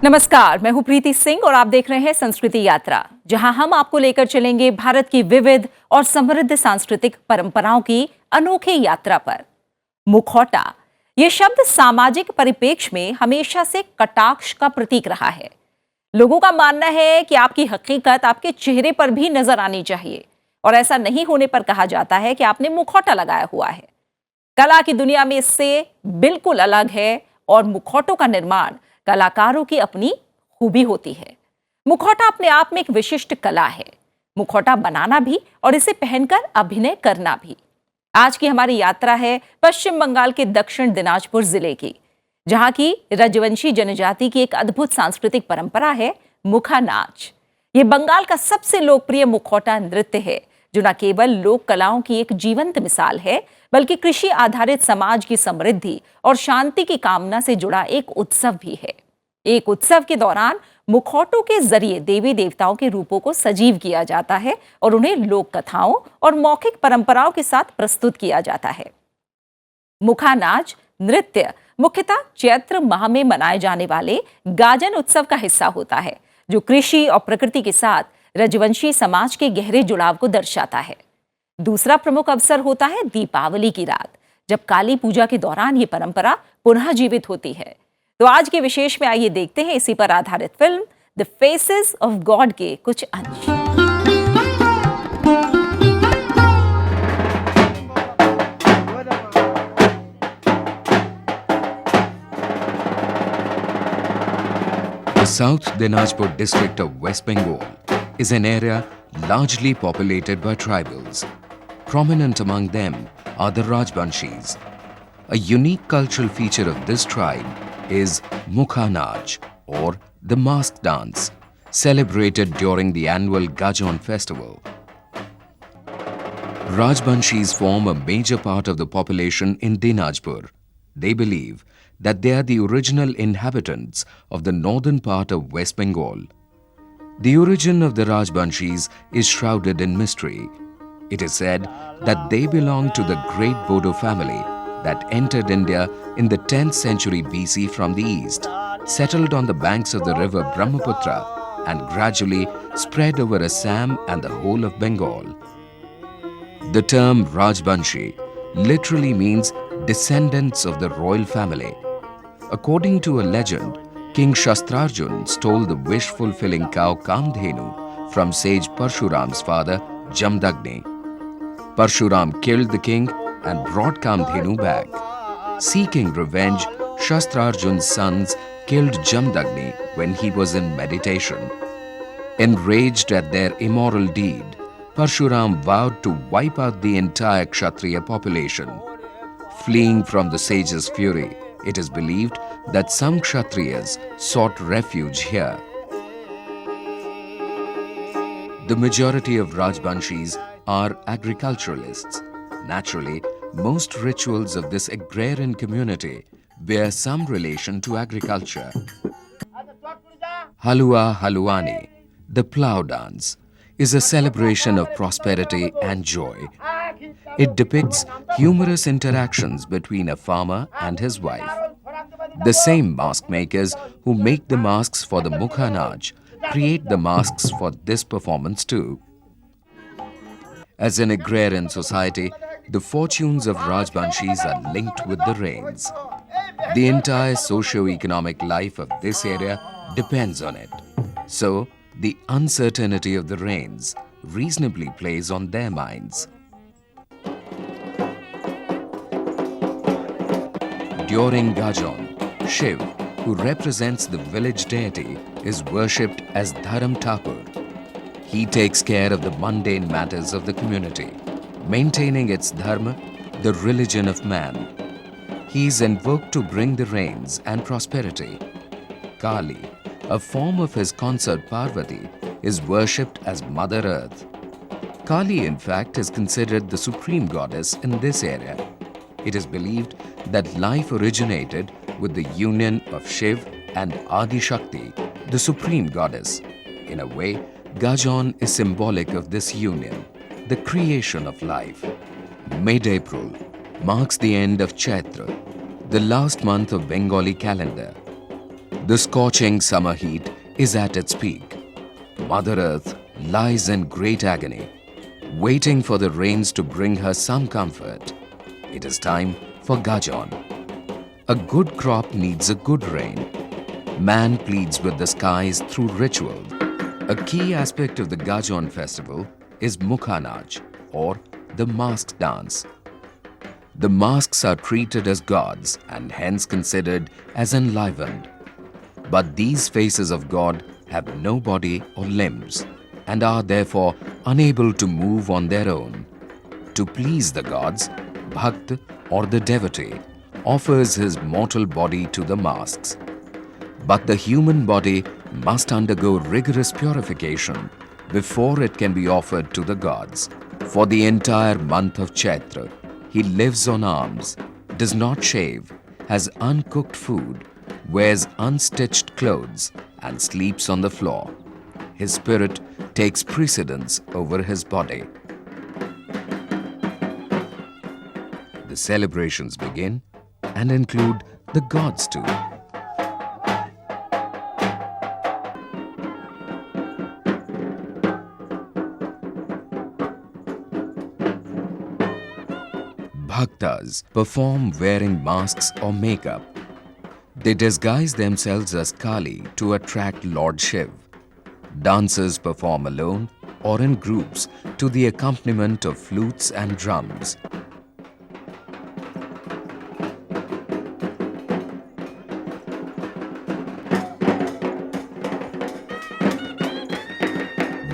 नमस्कार, मैं हूं प्रीति सिंह और आप देख रहे हैं संस्कृति यात्रा, जहां हम आपको लेकर चलेंगे भारत की विविध और समृद्ध सांस्कृतिक परंपराओं की अनोखी यात्रा पर। मुखौटा ये शब्द सामाजिक परिप्रेक्ष्य में हमेशा से कटाक्ष का प्रतीक रहा है। लोगों का मानना है कि आपकी हकीकत आपके चेहरे पर भी नजर आनी चाहिए और ऐसा नहीं होने पर कहा जाता है कि आपने मुखौटा लगाया हुआ है। कला की दुनिया में इससे बिल्कुल अलग है और मुखौटों का निर्माण कलाकारों की अपनी खूबी होती है। मुखौटा अपने आप में एक विशिष्ट कला है। मुखौटा बनाना भी और इसे पहनकर अभिनय करना भी। आज की हमारी यात्रा है पश्चिम बंगाल के दक्षिण दिनाजपुर जिले की, जहां की रजवंशी जनजाति की एक अद्भुत सांस्कृतिक परंपरा है मुखा नाच। ये बंगाल का सबसे लोकप्रिय मुखौटा नृत्य है, जो न केवल लोक कलाओं की एक जीवंत मिसाल है, बल्कि कृषि आधारित समाज की समृद्धि और शांति की कामना से जुड़ा एक उत्सव भी है। एक उत्सव के दौरान मुखौटों के जरिए देवी देवताओं के रूपों को सजीव किया जाता है और उन्हें लोक कथाओं और मौखिक परंपराओं के साथ प्रस्तुत किया जाता है। मुखा नाच नृत्य मुख्यतः चैत्र माह में मनाए जाने वाले गाजन उत्सव का हिस्सा होता है, जो कृषि और प्रकृति के साथ रजवंशी समाज के गहरे जुड़ाव को दर्शाता है। दूसरा प्रमुख अवसर होता है दीपावली की रात, जब काली पूजा के दौरान ये परंपरा पुनः जीवित होती है। तो आज के विशेष में आइए देखते हैं इसी पर आधारित film the faces of God के कुछ अंश। The South Dinajpur district of West Bengal is an area largely populated by tribals. Prominent among them are the Rajbanshis. A unique cultural feature of this tribe is Mukha Naach, or the mask dance, celebrated during the annual Gajon festival. Rajbanshis form a major part of the population in Dinajpur. They believe that they are the original inhabitants of the northern part of West Bengal. The origin of the Rajbanshis is shrouded in mystery. It is said that they belong to the great Bodo family that entered India in the 10th century BC from the east, settled on the banks of the river Brahmaputra, and gradually spread over Assam and the whole of Bengal. The term Rajbanshi literally means descendants of the royal family. According to a legend, King Shastrarjun stole the wish-fulfilling cow Kamdhenu from sage Parshuram's father Jamdagni. Parshuram killed the king and brought Kamdhenu back. Seeking revenge, Shastrarjun's sons killed Jamdagni when he was in meditation. Enraged at their immoral deed, Parshuram vowed to wipe out the entire Kshatriya population. Fleeing from the sage's fury, it is believed that some Kshatriyas sought refuge here. The majority of Rajbanshis are agriculturalists. Naturally, most rituals of this agrarian community bear some relation to agriculture. Halua Haluani, the plough dance, is a celebration of prosperity and joy. It depicts humorous interactions between a farmer and his wife. The same mask makers who make the masks for the Mukha Naach create the masks for this performance too. As an agrarian society, the fortunes of Rajbanshis are linked with the rains. The entire socio-economic life of this area depends on it. So, the uncertainty of the rains reasonably plays on their minds. During Gajon, Shiv, who represents the village deity, is worshipped as Dharam Thakur. He takes care of the mundane matters of the community, maintaining its dharma, the religion of man. He is invoked to bring the rains and prosperity. Kali, a form of his consort Parvati, is worshipped as Mother Earth. Kali, in fact, is considered the supreme goddess in this area. It is believed that life originated with the union of Shiv and Adi Shakti, the supreme goddess. In a way, Gajon is symbolic of this union, the creation of life. Mid-April marks the end of Chaitra, the last month of Bengali calendar. The scorching summer heat is at its peak. Mother Earth lies in great agony, waiting for the rains to bring her some comfort. It is time for Gajon. A good crop needs a good rain. Man pleads with the skies through ritual. A key aspect of the Gajon festival is Mukhanaj, or the mask dance. The masks are treated as gods and hence considered as enlivened. But these faces of God have no body or limbs and are therefore unable to move on their own. To please the gods, Bhakt or the devotee offers his mortal body to the masks. But the human body must undergo rigorous purification before it can be offered to the gods. For the entire month of Chaitra, he lives on alms, does not shave, has uncooked food, wears unstitched clothes, and sleeps on the floor. His spirit takes precedence over his body. The celebrations begin and include the gods too. Bhaktas perform wearing masks or makeup. They disguise themselves as Kali to attract Lord Shiv. Dancers perform alone or in groups to the accompaniment of flutes and drums.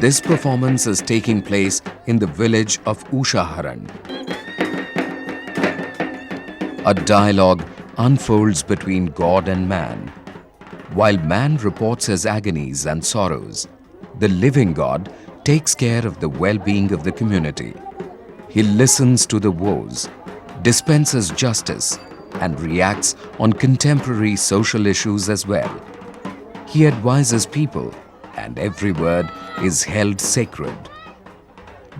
This performance is taking place in the village of Ushaharan. A dialogue unfolds between God and man. While man reports his agonies and sorrows, the living God takes care of the well-being of the community. He listens to the woes, dispenses justice, and reacts on contemporary social issues as well. He advises people, and every word is held sacred.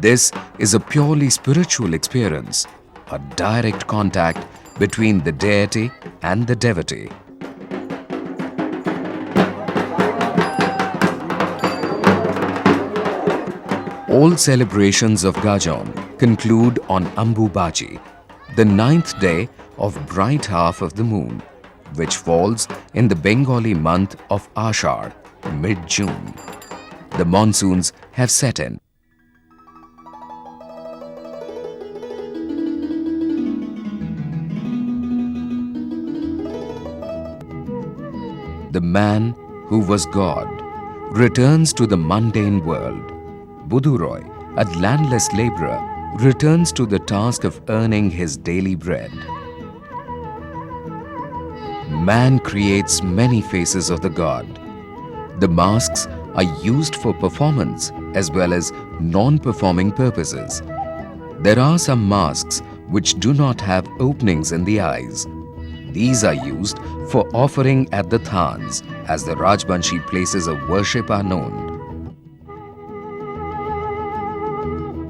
This is a purely spiritual experience, a direct contact between the deity and the devotee. All celebrations of Gajon conclude on Ambubachi, the 9th day of bright half of the moon, which falls in the Bengali month of Ashar, mid-June. The monsoons have set in. The man who was God returns to the mundane world. Budu Roy, a landless laborer, returns to the task of earning his daily bread. Man creates many faces of the god. The masks are used for performance as well as non-performing purposes. There are some masks which do not have openings in the eyes. These are used for offering at the thans, as the Rajbanshi places of worship are known.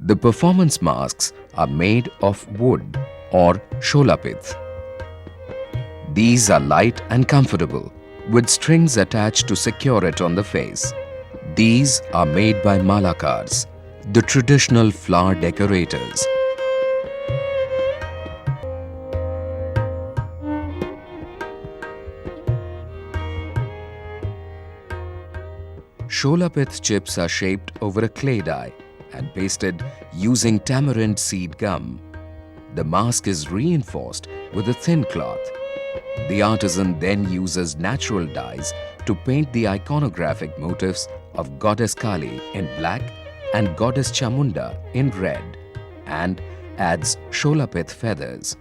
The performance masks are made of wood or sholapith. These are light and comfortable, with strings attached to secure it on the face. These are made by Malakars, the traditional flower decorators. Sholapith chips are shaped over a clay die and pasted using tamarind seed gum. The mask is reinforced with a thin cloth. The artisan then uses natural dyes to paint the iconographic motifs of Goddess Kali in black and Goddess Chamunda in red, and adds Sholapith feathers.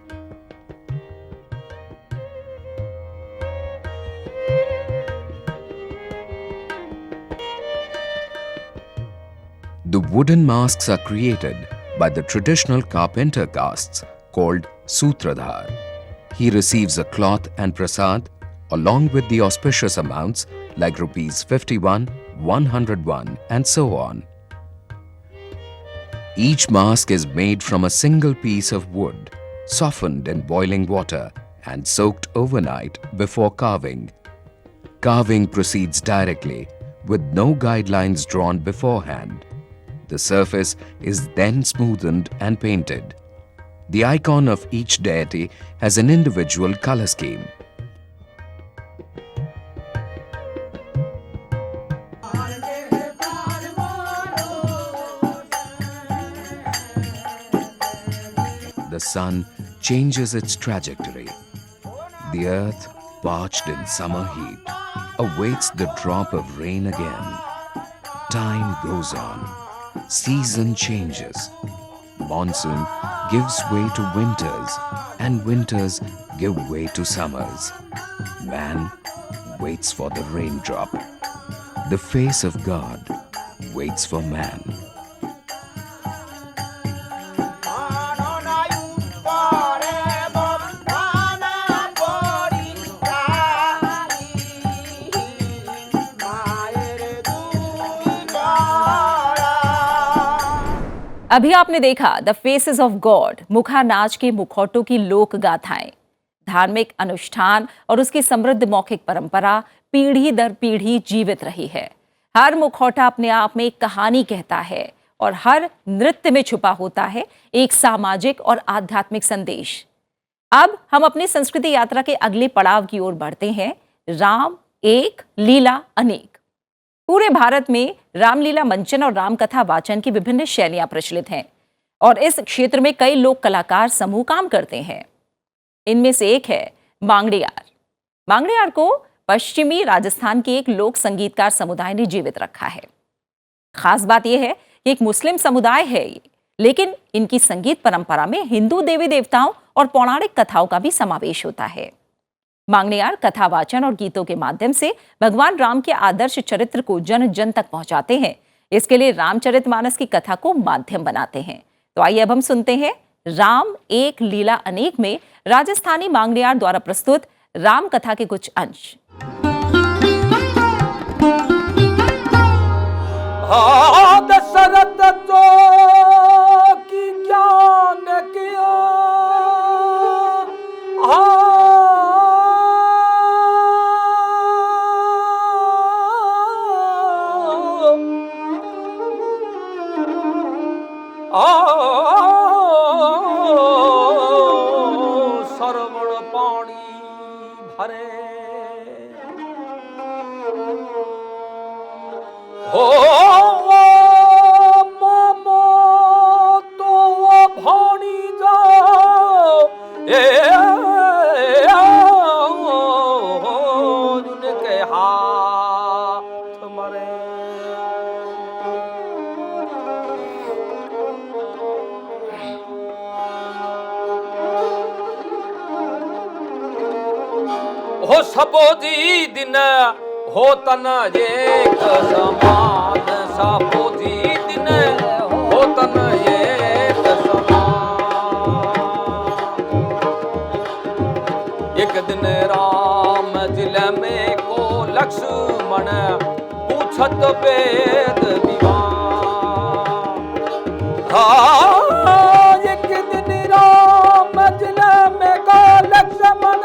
The wooden masks are created by the traditional carpenter castes called Sutradhar. He receives a cloth and prasad along with the auspicious amounts like rupees 51, 101 and so on. Each mask is made from a single piece of wood, softened in boiling water and soaked overnight before carving. carving proceeds directly, with no guidelines drawn beforehand. The surface is then smoothened and painted. The icon of each deity has an individual color scheme. The sun changes its trajectory. The earth, parched in summer heat, awaits the drop of rain again. Time goes on. Season changes. Monsoon gives way to winters, and winters give way to summers. Man waits for the raindrop. The face of God waits for man. अभी आपने देखा the faces of God, मुखा नाच के मुखौटों की लोक गाथाएं। धार्मिक अनुष्ठान और उसकी समृद्ध मौखिक परंपरा पीढ़ी दर पीढ़ी जीवित रही है। हर मुखौटा अपने आप में एक कहानी कहता है और हर नृत्य में छुपा होता है एक सामाजिक और आध्यात्मिक संदेश। अब हम अपनी संस्कृति यात्रा के अगले पड़ाव की ओर बढ़ते हैं। राम एक, लीला अनेक। पूरे भारत में रामलीला मंचन और रामकथा वाचन की विभिन्न शैलियां प्रचलित हैं और इस क्षेत्र में कई लोक कलाकार समूह काम करते हैं। इनमें से एक है मांगड़ियार। मांगड़ियार को पश्चिमी राजस्थान के एक लोक संगीतकार समुदाय ने जीवित रखा है। खास बात यह है कि एक मुस्लिम समुदाय है ये, लेकिन इनकी संगीत परंपरा में हिंदू देवी देवताओं और पौराणिक कथाओं का भी समावेश होता है। मांगड़ियार कथा वाचन और गीतों के माध्यम से भगवान राम के आदर्श चरित्र को जन जन तक पहुंचाते हैं। इसके लिए रामचरितमानस की कथा को माध्यम बनाते हैं। तो आइए अब हम सुनते हैं राम एक लीला अनेक में राजस्थानी मांगड़ियार द्वारा प्रस्तुत राम कथा के कुछ अंश। दशरथ तो की ज्ञान किया सरवण पानी भरे हो मामा तो भानी जाओ उनके हाथ मरे हो सबोजी दिन हो तन एक समान, सबोजी दिन हो तन एक समान। एक दिन राम जिले में को लक्ष्मण पूछत वेद विवान। एक दिन राम जिले में को लक्ष्मण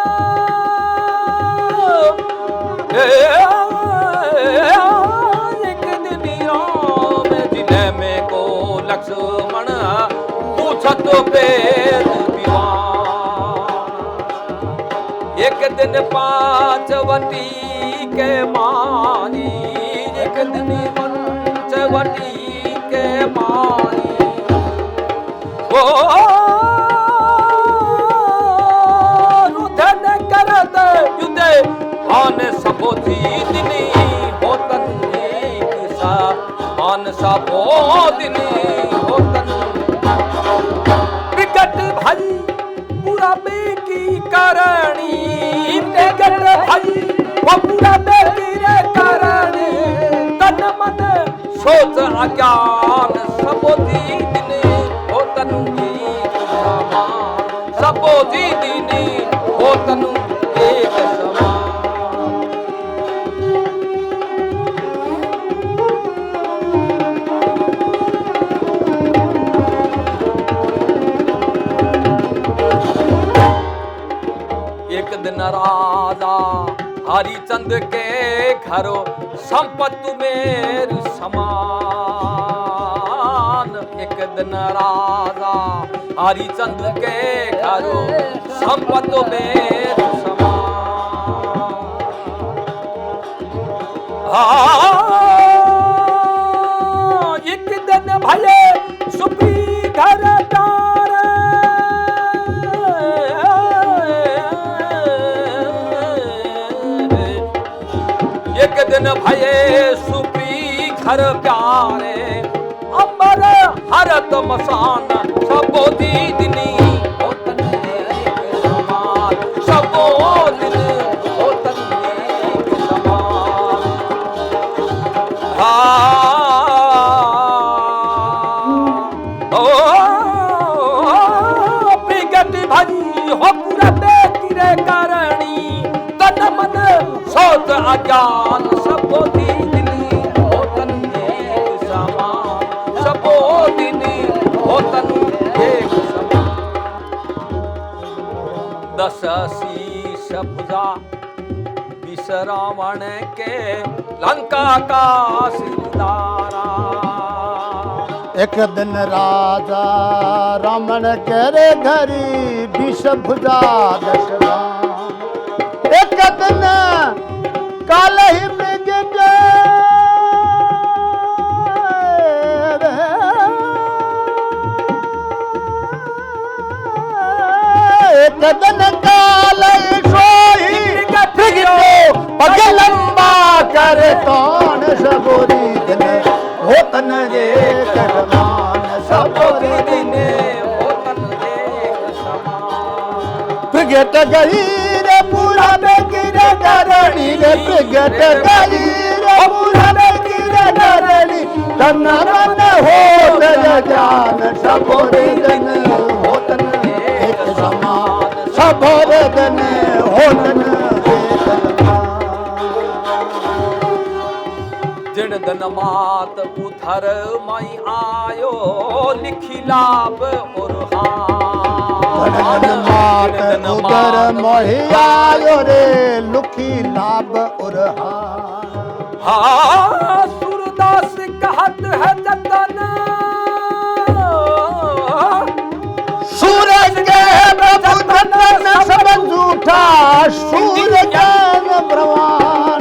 एक दिन राम जिले में को लक्ष्मण पूछत वेद विवान। एक दिन पांचवटी के मानी, एक दिन पंचवटी के मानी। रुदन करत युदे आन सबोधी दिनी होतन एक सा, आन सबोधिनी होतन विकट भाई पूरा बेकी करणी। विकट भाई वो पूरा बेकी रे करणी। तन मन सोच अज्ञान सबोधी दिनी होतन एक समान, सबोधी दिनी होतन एक समान। एक दिन राजा हरिचंद के घरो संपत्ति मेरी समान। एक दिन राजा हरिचंद के घरो संपत्ति मेरी समान। एक दिन भले सुपी घर तारे, एक दिन भये सुपी घर प्यारे, अमर हरत मसान सबो दीदनी होतन एक समान। सबो दिन होतन एक समान। प्रगट भरी हो पूरा बेतिरे करणी, तन मन सोच अज्ञान सबो दीदनी होतन एक समान। सबो दिन होतन एक समान। दस शीश भुजा विष रावण के लंका का सिंदारा। एक दिन राजा रावण करे घरी विष भुजा दशराम। एक दिन काल ही मृग एक दिन काल सोई पग लंबा करे तौन सबोरी दिन होतन एक समान। सबोरी दिन होतन एक समान। प्रगट गई रे पूरा बेगिरे करणी रे, प्रगट गई रे पूरा बेगिरे करणी, तन मन होत ज्ञान सबोरी दिन होतन एक समान। सबोरी दिन होतन एक समान। जिन दिन मात उधर मई आयो लिखी लाभ और मात उधर मोहि आयो रे लुखी लाभ और सूरदास कहत है जतन, सूरज के प्रभु धन सब झूठा, सूरज ज्ञान प्रमाण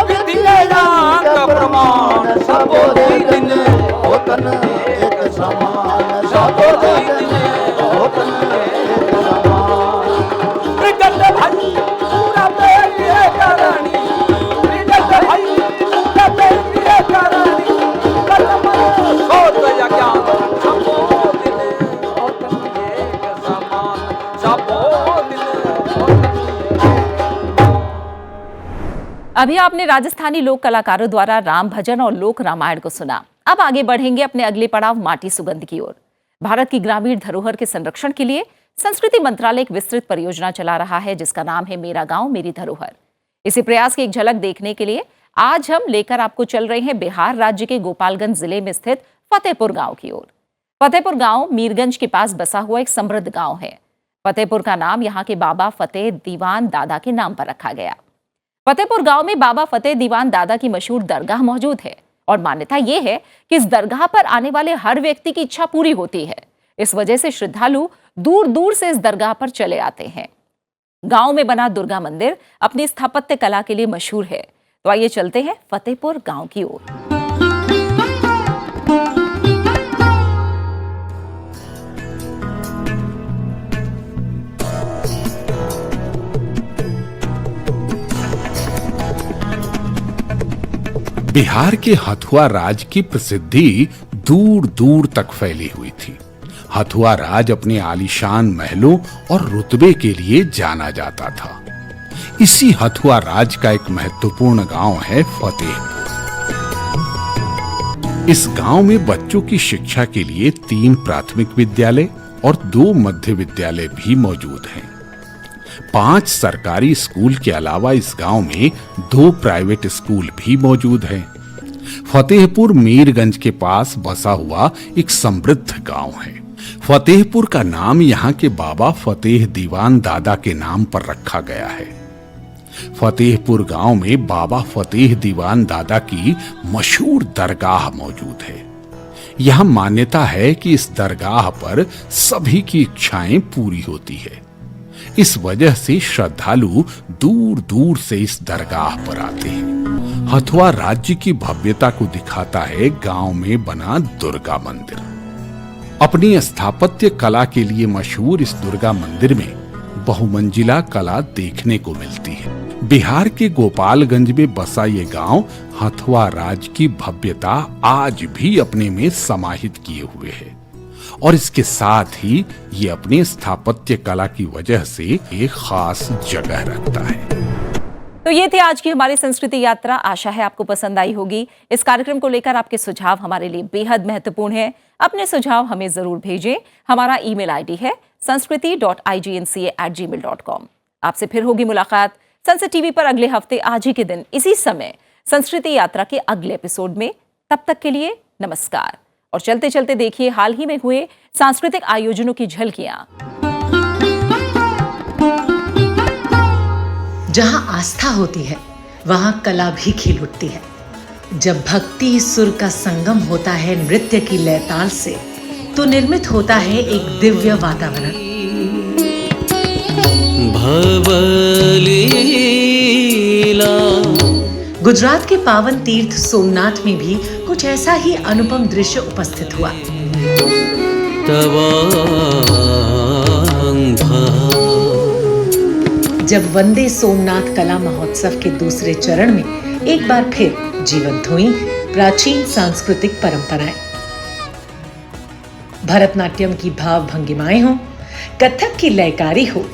विद्यान प्रमाण। सबो दिन होतन एक समान। सबो दिन होतन एक समान। प्रगट भई पूरा बेतिरे करणी, प्रगट भई पूरा बेतिरे करणी, तन मन सोच अज्ञान सबो दिन होतन एक समान। सबो दिन होतन एक। अभी आपने राजस्थानी लोक कलाकारों द्वारा राम भजन और लोक रामायण को सुना। अब आगे बढ़ेंगे अपने अगले पड़ाव माटी सुगंध की ओर। भारत की ग्रामीण धरोहर के संरक्षण के लिए संस्कृति मंत्रालय एक विस्तृत परियोजना चला रहा है जिसका नाम है मेरा गांव मेरी धरोहर। इसी प्रयास की एक झलक देखने के लिए आज हम लेकर आपको चल रहे हैं बिहार राज्य के गोपालगंज जिले में स्थित फतेहपुर गांव की ओर। फतेहपुर गांव मीरगंज के पास बसा हुआ एक समृद्ध गांव है। फतेहपुर का नाम यहाँ के बाबा फतेह दीवान दादा के नाम पर रखा गया। फतेहपुर गांव में बाबा फतेह दीवान दादा की मशहूर दरगाह मौजूद है और मान्यता यह है कि इस दरगाह पर आने वाले हर व्यक्ति की इच्छा पूरी होती है। इस वजह से श्रद्धालु दूर दूर से इस दरगाह पर चले आते हैं। गांव में बना दुर्गा मंदिर अपनी स्थापत्य कला के लिए मशहूर है। तो आइए चलते हैं फतेहपुर गांव की ओर। बिहार के हथुआ राज की प्रसिद्धि दूर दूर तक फैली हुई थी। हथुआ राज अपने आलीशान महलों और रुतबे के लिए जाना जाता था। इसी हथुआ राज का एक महत्वपूर्ण गांव है फतेहपुर। इस गांव में बच्चों की शिक्षा के लिए 3 प्राथमिक विद्यालय और 2 मध्य विद्यालय भी मौजूद हैं। 5 सरकारी स्कूल के अलावा इस गांव में 2 प्राइवेट स्कूल भी मौजूद हैं। फतेहपुर मीरगंज के पास बसा हुआ एक समृद्ध गांव है। फतेहपुर का नाम यहाँ के बाबा फतेह दीवान दादा के नाम पर रखा गया है। फतेहपुर गांव में बाबा फतेह दीवान दादा की मशहूर दरगाह मौजूद है। यहां मान्यता है कि इस दरगाह पर सभी की इच्छाएं पूरी होती है। इस वजह से श्रद्धालु दूर दूर से इस दरगाह पर आते हैं। हथुआ राज्य की भव्यता को दिखाता है गांव में बना दुर्गा मंदिर। अपनी स्थापत्य कला के लिए मशहूर इस दुर्गा मंदिर में बहुमंजिला कला देखने को मिलती है। बिहार के गोपालगंज में बसा ये गांव हथुआ राज्य की भव्यता आज भी अपने में समाहित किए हुए है और इसके साथ ही ये अपने स्थापत्य कला की वजह से एक खास जगह रखता है। तो ये थी आज की हमारी संस्कृति यात्रा। आशा है आपको पसंद आई होगी। इस कार्यक्रम को लेकर आपके सुझाव हमारे लिए बेहद महत्वपूर्ण है। अपने सुझाव हमें जरूर भेजें। हमारा ईमेल आईडी है sanskriti.ignca@gmail.com। आपसे फिर होगी मुलाकात सनसेट टीवी पर अगले हफ्ते आज ही के दिन इसी समय संस्कृति यात्रा के अगले एपिसोड में। तब तक के लिए नमस्कार और चलते चलते देखिए हाल ही में हुए सांस्कृतिक आयोजनों की झलकियां। जहां आस्था होती है वहां कला भी खिल उठती है। जब भक्ति सुर का संगम होता है नृत्य की लयताल से, तो निर्मित होता है एक दिव्य वातावरण। भवलीला। गुजरात के पावन तीर्थ सोमनाथ में भी कुछ ऐसा ही अनुपम दृश्य उपस्थित हुआ। जब वंदे सोमनाथ कला महोत्सव के दूसरे चरण में एक बार फिर जीवंत हुई प्राचीन सांस्कृतिक परंपराएं। भरतनाट्यम की भाव भंगिमाएं हो, कथक की लयकारी हो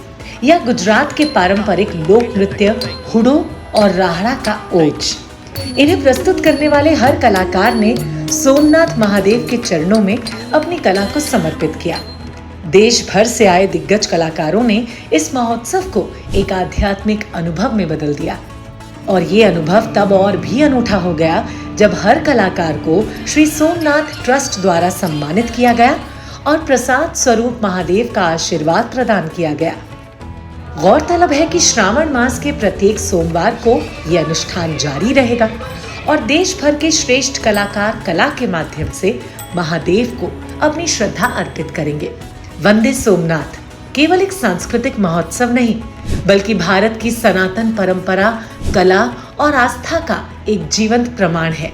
या गुजरात के पारंपरिक लोक नृत्य हुडो और राहड़ा का ओज, इन्हें प्रस्तुत करने वाले हर कलाकार ने सोमनाथ महादेव के चरणों में अपनी कला को समर्पित किया। देश भर से आए दिग्गज कलाकारों ने इस महोत्सव को एक आध्यात्मिक अनुभव में बदल दिया और ये अनुभव तब और भी अनूठा हो गया जब हर कलाकार को श्री सोमनाथ ट्रस्ट द्वारा सम्मानित किया गया और प्रसाद स्वरूप महादेव का आशीर्वाद प्रदान किया गया। गौरतलब है कि श्रावण मास के प्रत्येक सोमवार को यह अनुष्ठान जारी रहेगा और देश भर के श्रेष्ठ कलाकार कला के माध्यम से महादेव को अपनी श्रद्धा अर्पित करेंगे। वंदे सोमनाथ केवल एक सांस्कृतिक महोत्सव नहीं, बल्कि भारत की सनातन परंपरा, कला और आस्था का एक जीवंत प्रमाण है।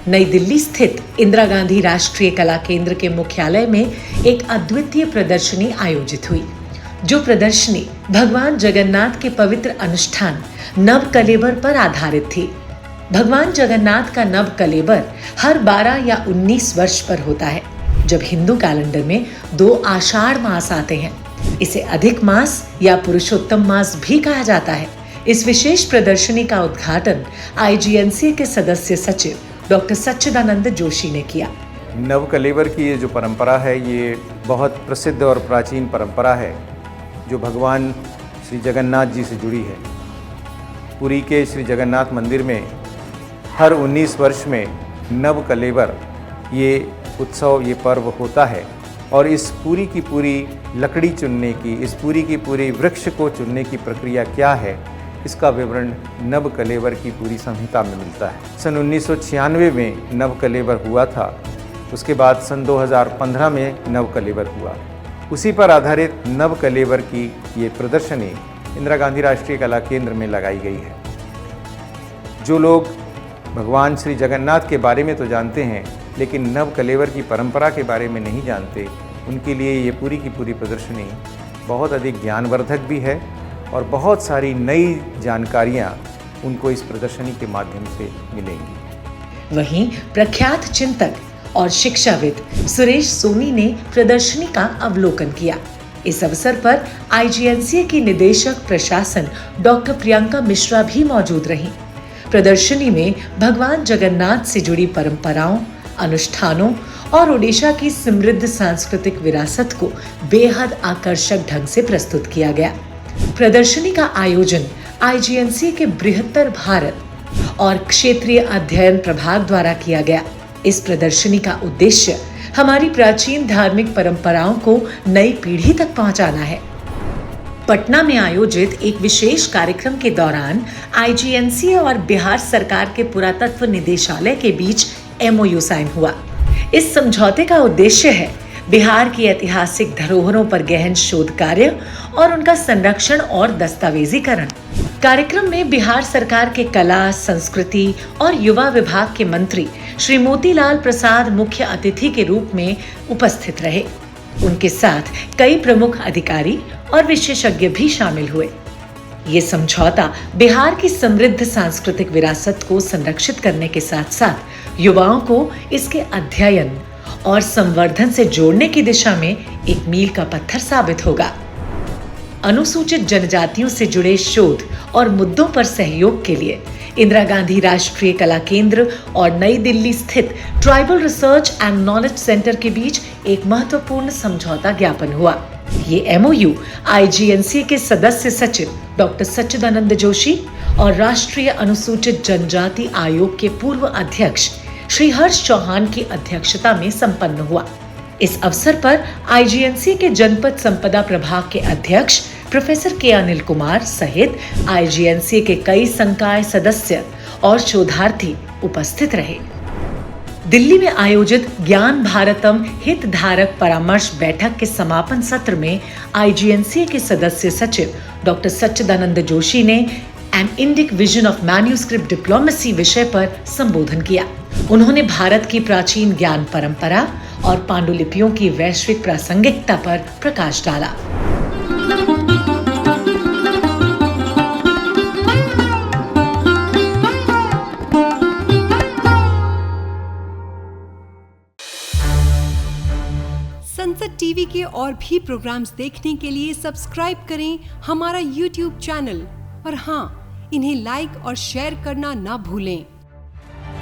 नई दिल्ली स्थित इंदिरा गांधी राष्ट्रीय कला केंद्र के मुख्यालय में एक अद्वितीय प्रदर्शनी आयोजित हुई, जो प्रदर्शनी भगवान जगन्नाथ के पवित्र अनुष्ठान नव कलेबर पर आधारित थी। भगवान जगन्नाथ का नव कलेबर हर 12 या 19 वर्ष पर होता है, जब हिंदू कैलेंडर में 2 आषाढ़ मास आते हैं। इसे अधिक मास या पुरुषोत्तम मास भी कहा जाता है। इस विशेष प्रदर्शनी का उद्घाटन आईजीएनसीए के सदस्य सचिव डॉक्टर सच्चिदानंद जोशी ने किया। नव कलेबर की ये जो परंपरा है, ये बहुत प्रसिद्ध और प्राचीन परंपरा है जो भगवान श्री जगन्नाथ जी से जुड़ी है। पुरी के श्री जगन्नाथ मंदिर में हर 19 वर्ष में नव कलेबर ये उत्सव, ये पर्व होता है और इस पूरी की पूरी लकड़ी चुनने की, इस पूरी की पूरी वृक्ष को चुनने की प्रक्रिया क्या है, इसका विवरण नव कलेबर की पूरी संहिता में मिलता है। सन 1996 में नव कलेबर हुआ था, उसके बाद सन 2015 में नव कलेबर हुआ। उसी पर आधारित नव कलेबर की ये प्रदर्शनी इंदिरा गांधी राष्ट्रीय कला केंद्र में लगाई गई है। जो लोग भगवान श्री जगन्नाथ के बारे में तो जानते हैं, लेकिन नव कलेबर की परंपरा के बारे में नहीं जानते, उनके लिए ये पूरी की पूरी प्रदर्शनी बहुत अधिक ज्ञानवर्धक भी है और बहुत सारी नई जानकारियाँ उनको इस प्रदर्शनी के माध्यम से मिलेंगी। वहीं प्रख्यात चिंतक और शिक्षाविद सुरेश सोनी ने प्रदर्शनी का अवलोकन किया। इस अवसर पर आईजीएनसीए की निदेशक प्रशासन डॉक्टर प्रियंका मिश्रा भी मौजूद रहीं। प्रदर्शनी में भगवान जगन्नाथ से जुड़ी परंपराओं, अनुष्ठानों और ओडिशा की समृद्ध सांस्कृतिक विरासत को बेहद आकर्षक ढंग से प्रस्तुत किया गया। प्रदर्शनी का आयोजन आईजीएनसीए के बृहत्तर भारत और क्षेत्रीय अध्ययन प्रभाग द्वारा किया गया। इस प्रदर्शनी का उद्देश्य हमारी प्राचीन धार्मिक परंपराओं को नई पीढ़ी तक पहुंचाना है। पटना में आयोजित एक विशेष कार्यक्रम के दौरान आईजीएनसीए और बिहार सरकार के पुरातत्व निदेशालय के बीच एमओयू साइन हुआ। इस समझौते का उद्देश्य है बिहार की ऐतिहासिक धरोहरों पर गहन शोध कार्य और उनका संरक्षण और दस्तावेजीकरण। कार्यक्रम में बिहार सरकार के कला, संस्कृति और युवा विभाग के मंत्री श्री मोतीलाल प्रसाद मुख्य अतिथि के रूप में उपस्थित रहे। उनके साथ कई प्रमुख अधिकारी और विशेषज्ञ भी शामिल हुए। ये समझौता बिहार की समृद्ध सांस्कृतिक विरासत को संरक्षित करने के साथ साथ युवाओं को इसके अध्ययन और संवर्धन से जोड़ने की दिशा में एक मील का पत्थर साबित होगा। अनुसूचित जनजातियों से जुड़े शोध और मुद्दों पर सहयोग के लिए इंदिरा गांधी राष्ट्रीय कला केंद्र और नई दिल्ली स्थित tribal research and knowledge centre के बीच एक महत्वपूर्ण समझौता ज्ञापन हुआ। ये एमओयू आईजीएनसीए के सदस्य सचिव डॉक्टर सच्चिदानंद जोशी और राष्ट्रीय अनुसूचित जनजाति आयोग के पूर्व अध्यक्ष श्री हर्ष चौहान की अध्यक्षता में संपन्न हुआ। इस अवसर पर आईजीएनसीए के जनपद संपदा प्रभाग के अध्यक्ष प्रोफेसर के अनिल कुमार सहित आईजीएनसीए के कई संकाय सदस्य और शोधार्थी उपस्थित रहे। दिल्ली में आयोजित ज्ञान भारतम हितधारक परामर्श बैठक के समापन सत्र में आईजीएनसीए के सदस्य सचिव डॉक्टर सच्चिदानंद जोशी ने an Indic vision of manuscript diplomacy विषय पर संबोधन किया। उन्होंने भारत की प्राचीन ज्ञान परंपरा और पांडुलिपियों की वैश्विक प्रासंगिकता पर प्रकाश डाला। संसद टीवी के और भी प्रोग्राम्स देखने के लिए सब्सक्राइब करें हमारा YouTube चैनल और हाँ, इन्हें लाइक और शेयर करना ना भूलें।